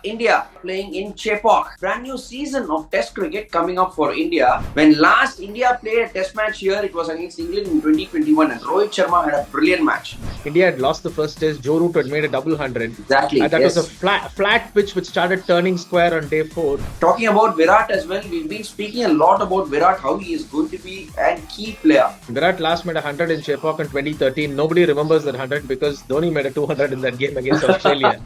India playing in Chepauk. Brand new season of Test cricket coming up for India. When last India played a Test match here, it was against England in 2021, and Rohit Sharma had a brilliant match. India had lost the first test. Joe Root had made a double hundred. Exactly. That was a flat pitch which started turning square on day 4. Talking about Virat as well, we've been speaking a lot about Virat, how he is going to be a key player. Virat last made a 100 in Chepauk in 2013. Nobody remembers that 100 because Dhoni made a 200 in that game against Australia.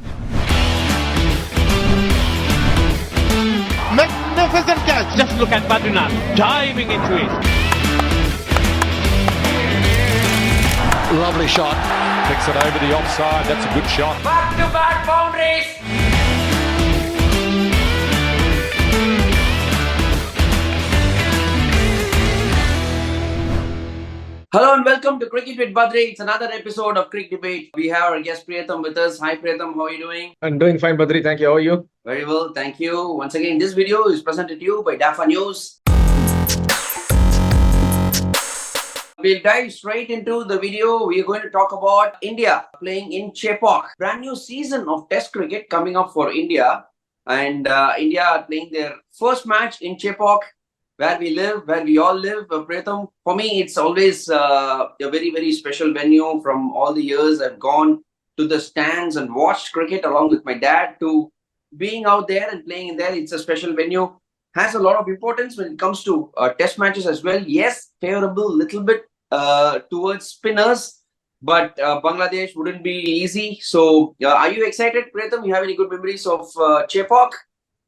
Magnificent catch. Just look at Badri now, diving into it. Lovely shot. Picks it over the offside. That's a good shot. Back-to-back boundaries. Hello and welcome to Cric It with Badri. It's another episode of Cric Debate. We have our guest Priyatham with us. Hi Priyatham, how are you doing? I'm doing fine, Badri. Thank you. How are you? Very well, thank you. Once again, this video is presented to you by DIVO News. We'll dive straight into the video. We are going to talk about India playing in Chepauk. Brand new season of Test cricket coming up for India. And India are playing their first match in Chepauk, where we live, where we all live. Priyatham, for me, it's always a very, very special venue. From all the years I've gone to the stands and watched cricket along with my dad, to being out there and playing in there. It's a special venue. Has a lot of importance when it comes to test matches as well. Yes, favorable little bit towards spinners, but Bangladesh wouldn't be easy. So are you excited, Priyatham? You have any good memories of Chepauk?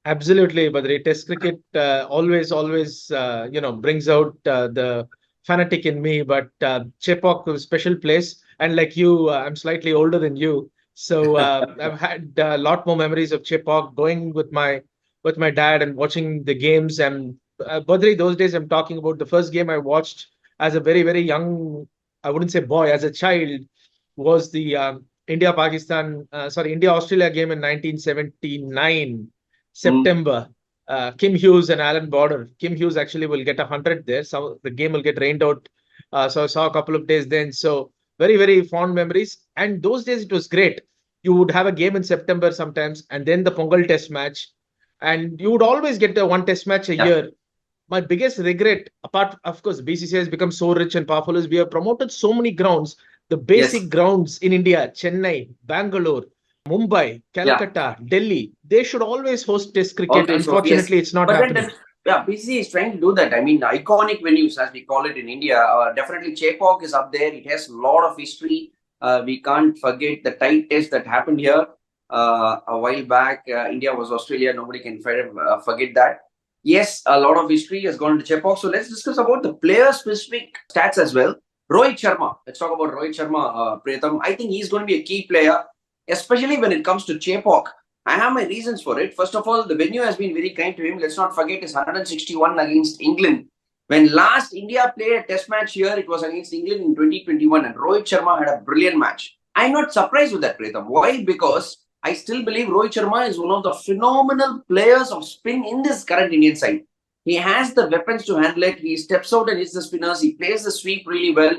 Absolutely, Badri. Test cricket always brings out the fanatic in me. But Chepauk was a special place. And like you, I'm slightly older than you. So I've had a lot more memories of Chepauk, going with my dad and watching the games. And Badri, those days I'm talking about, the first game I watched as a very, very young, I wouldn't say boy, as a child, was the India-Australia game in 1979, September. Kim Hughes and Alan Border. Kim Hughes actually will get 100 there. So the game will get rained out. So I saw a couple of days then. So very, very fond memories. And those days it was great. You would have a game in September sometimes, and then the Pongal test match. And you would always get one test match a year. My biggest regret, apart, of course, BCCI has become so rich and powerful, is we have promoted so many grounds. The basic grounds in India, Chennai, Bangalore, Mumbai, Calcutta, Delhi, they should always host test cricket. Unfortunately, it's not happening. BCCI is trying to do that. I mean, iconic venues, as we call it in India, definitely Chepauk is up there. It has a lot of history. We can't forget the tight test that happened here a while back. India was Australia. Nobody can forget that. Yes, a lot of history has gone to Chepauk. So let's discuss about the player-specific stats as well. Rohit Sharma. Let's talk about Rohit Sharma, Priyatham. I think he's going to be a key player, especially when it comes to Chepauk. I have my reasons for it. First of all, the venue has been very kind to him. Let's not forget his 161 against England. When last India played a test match here, it was against England in 2021, and Rohit Sharma had a brilliant match. I'm not surprised with that, Priyatham. Why? Because I still believe Rohit Sharma is one of the phenomenal players of spin in this current Indian side. He has the weapons to handle it. He steps out and hits the spinners. He plays the sweep really well.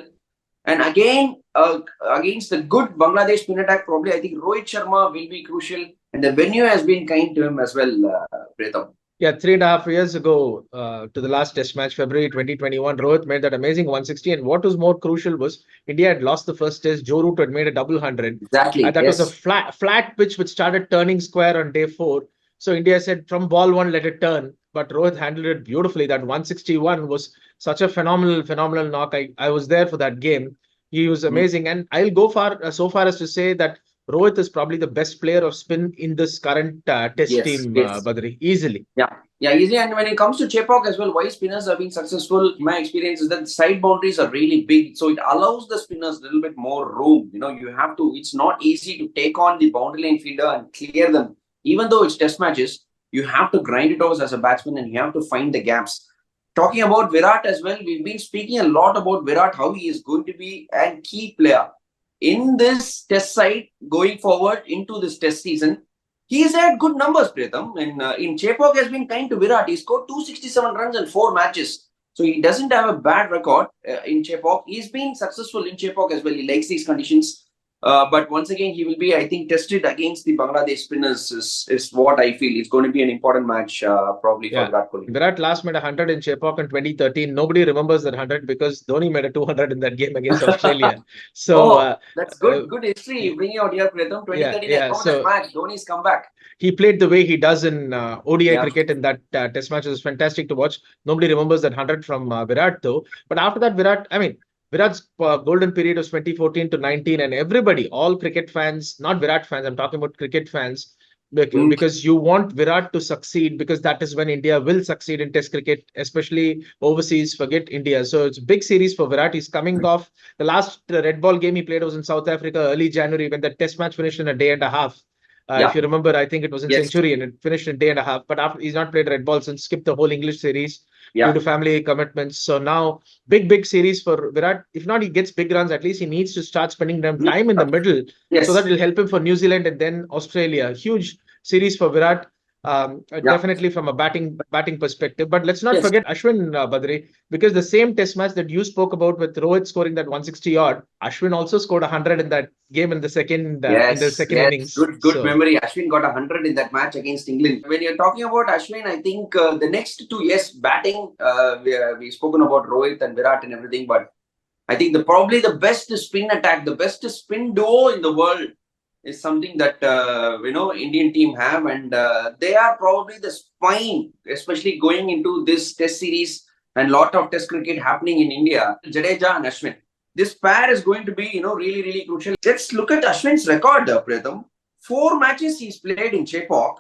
And again, against the good Bangladesh spin attack, probably I think Rohit Sharma will be crucial. And the venue has been kind to him as well, Priyatham. Yeah, 3.5 years ago to the last test match, February 2021, Rohit made that amazing 160. And what was more crucial was India had lost the first test. Joe Root had made a double hundred. Exactly. That was a flat pitch which started turning square on day 4. So India said, from ball 1, let it turn. But Rohit handled it beautifully. That 161 was such a phenomenal knock. I was there for that game. He was amazing. And I'll go so far as to say that Rohit is probably the best player of spin in this current test team, Badri. Easily. Yeah, easily. And when it comes to Chepauk as well, why spinners have been successful, my experience is that side boundaries are really big. So it allows the spinners a little bit more room. It's not easy to take on the boundary line fielder and clear them. Even though it's test matches, you have to grind it out as a batsman and you have to find the gaps. Talking about Virat as well, we've been speaking a lot about Virat, how he is going to be a key player in this test side going forward into this test season. He's had good numbers, Priyatham. And in Chepauk has been kind to Virat. He scored 267 runs in 4 matches. So he doesn't have a bad record in Chepauk. He's been successful in Chepauk as well. He likes these conditions. But once again, he will be, I think, tested against the Bangladesh spinners is what I feel. It's going to be an important match, probably for Virat Kohli. Virat last made 100 in Chepauk in 2013. Nobody remembers that 100 because Dhoni made a 200 in that game against Australia. So that's good. Good history you bring out here, Pratham. 2013, that match. Dhoni's comeback. He played the way he does in ODI cricket in that test match. It was fantastic to watch. Nobody remembers that 100 from Virat though. But after that, Virat's golden period was 2014 to 19, and everybody, all cricket fans, not Virat fans, I'm talking about cricket fans, because you want Virat to succeed, because that is when India will succeed in Test cricket, especially overseas. Forget India. So it's a big series for Virat. He's coming off the last red ball game he played was in South Africa early January, when the Test match finished in a day and a half. If you remember, I think it was in Century and it finished in a day and a half. But after he's not played red ball since, skipped the whole English series due to family commitments. So now big series for Virat. If not, he gets big runs. At least he needs to start spending time in the middle, so that will help him for New Zealand and then Australia. Huge series for Virat. Definitely from a batting perspective. But let's not forget Ashwin, Badri, because the same test match that you spoke about with Rohit scoring that 160 odd, Ashwin also scored 100 in that game in the second innings. Good memory. Ashwin got 100 in that match against England. When you're talking about Ashwin, I think the next 2 years batting, we've spoken about Rohit and Virat and everything, but I think probably the best spin attack, the best spin duo in the world is something that Indian team have, and they are probably the spine, especially going into this test series and lot of test cricket happening in India. Jadeja and Ashwin, this pair is going to be really crucial. Let's look at Ashwin's record, Pratham. 4 matches he's played in Chepauk,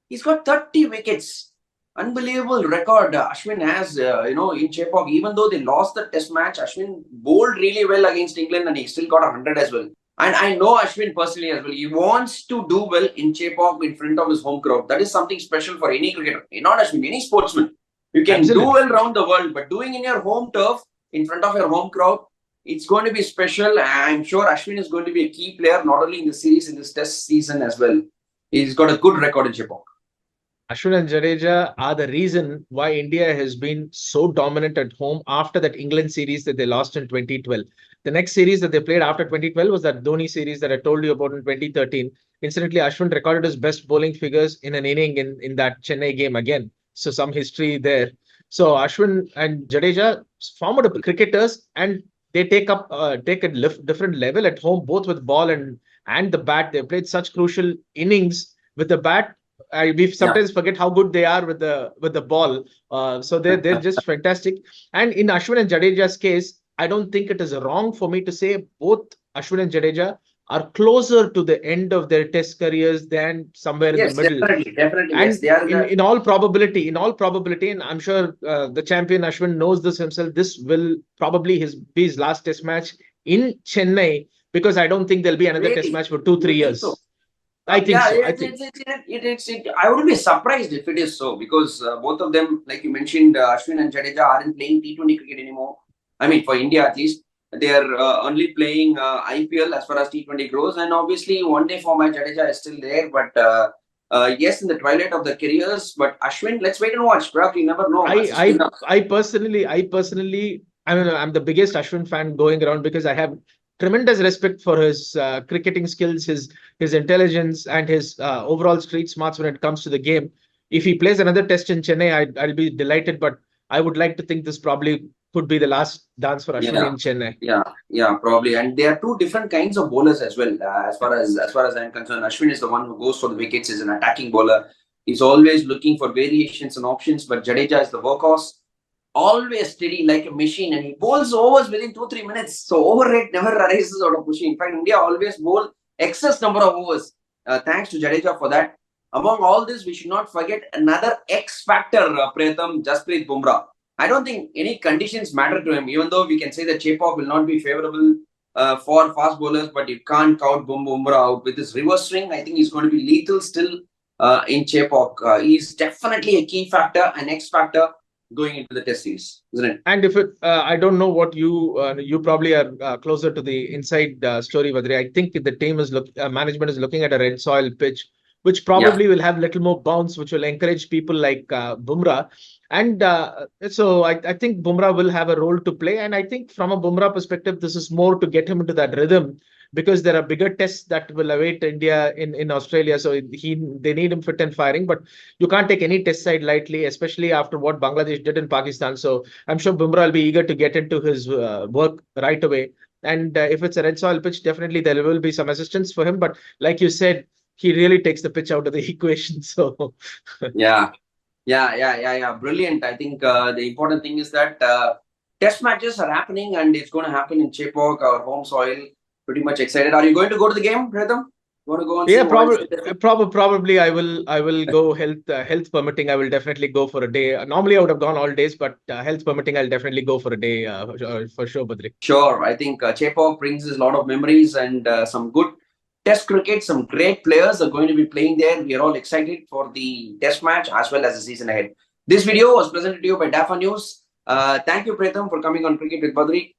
he's got 30 wickets. Unbelievable record Ashwin has in Chepauk. Even though they lost the test match, Ashwin bowled really well against England and he still got 100 as well. And I know Ashwin personally as well. He wants to do well in Chepauk in front of his home crowd. That is something special for any cricketer. Not Ashwin, any sportsman. You can do well around the world, but doing in your home turf, in front of your home crowd, it's going to be special. I'm sure Ashwin is going to be a key player, not only in the series, in this test season as well. He's got a good record in Chepauk. Ashwin and Jadeja are the reason why India has been so dominant at home after that England series that they lost in 2012. The next series that they played after 2012 was that Dhoni series that I told you about in 2013. Incidentally, Ashwin recorded his best bowling figures in an inning in that Chennai game again. So some history there. So Ashwin and Jadeja, formidable cricketers, and they take a different level at home, both with ball and the bat. They played such crucial innings with the bat. We sometimes forget how good they are with the ball. So they're just fantastic. And in Ashwin and Jadeja's case, I don't think it is wrong for me to say both Ashwin and Jadeja are closer to the end of their test careers than somewhere in the middle. Definitely. And yes, they are in all probability, and I'm sure the champion Ashwin knows this himself, this will probably be his last test match in Chennai, because I don't think there'll be another test match for 2-3 years. So. I think so. I wouldn't be surprised if it is so, because both of them, like you mentioned, Ashwin and Jadeja aren't playing T20 cricket anymore. I mean, for India at least, they are only playing IPL as far as T20 goes, and obviously one day format Jadeja is still there, but yes, in the twilight of their careers. But Ashwin, let's wait and watch. Perhaps you never know. I personally, I'm the biggest Ashwin fan going around, because I have tremendous respect for his cricketing skills, his intelligence, and his overall street smarts when it comes to the game. If he plays another test in Chennai, I'll be delighted. But I would like to think this probably could be the last dance for Ashwin in Chennai. Yeah, probably. And there are 2 different kinds of bowlers as well. As far as I'm concerned, Ashwin is the one who goes for the wickets. Is an attacking bowler. He's always looking for variations and options. But Jadeja is the workhorse. Always steady like a machine, and he bowls overs within 2-3 minutes. So over rate never arises out of pushing. In fact, India always bowl excess number of overs. Thanks to Jadeja for that. Among all this, we should not forget another X factor, Pratham, Jasprit Bumrah. I don't think any conditions matter to him, even though we can say that Chepauk will not be favorable for fast bowlers, but you can't count Bumrah out. With his reverse swing, I think he's going to be lethal still in Chepauk. He's definitely a key factor, an X factor going into the test series, isn't it? And if I don't know what you probably are closer to the inside story, Badri. I think the team management is looking at a red soil pitch, which probably will have little more bounce, which will encourage people like Bumrah. And so I think Bumrah will have a role to play. And I think from a Bumrah perspective, this is more to get him into that rhythm, because there are bigger tests that will await India in Australia. So they need him fit and firing, but you can't take any test side lightly, especially after what Bangladesh did in Pakistan. So I'm sure Bumrah will be eager to get into his work right away. And if it's a red soil pitch, definitely there will be some assistance for him. But like you said, he really takes the pitch out of the equation. So yeah. Brilliant. I think the important thing is that test matches are happening, and it's going to happen in Chepauk, our home soil. Pretty much excited. Are you going to go to the game, Pratham? Want to go and yeah, see probably I will go, health permitting. I will definitely go for a day. Normally I would have gone all days, but health permitting, I'll definitely go for a day for sure, Badri. Sure. I think Chepauk brings us a lot of memories and some good test cricket. Some great players are going to be playing there. We are all excited for the test match as well as the season ahead. This video was presented to you by DAFA News. Thank you, Pratham, for coming on Cricket with Badri.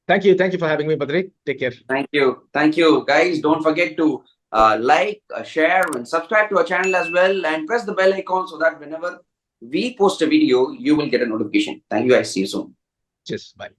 Thank you for having me, Badri. Take care. Thank you, guys. Don't forget to like, share, and subscribe to our channel as well, and press the bell icon so that whenever we post a video, you will get a notification. Thank you, guys. See you soon. Cheers. Bye.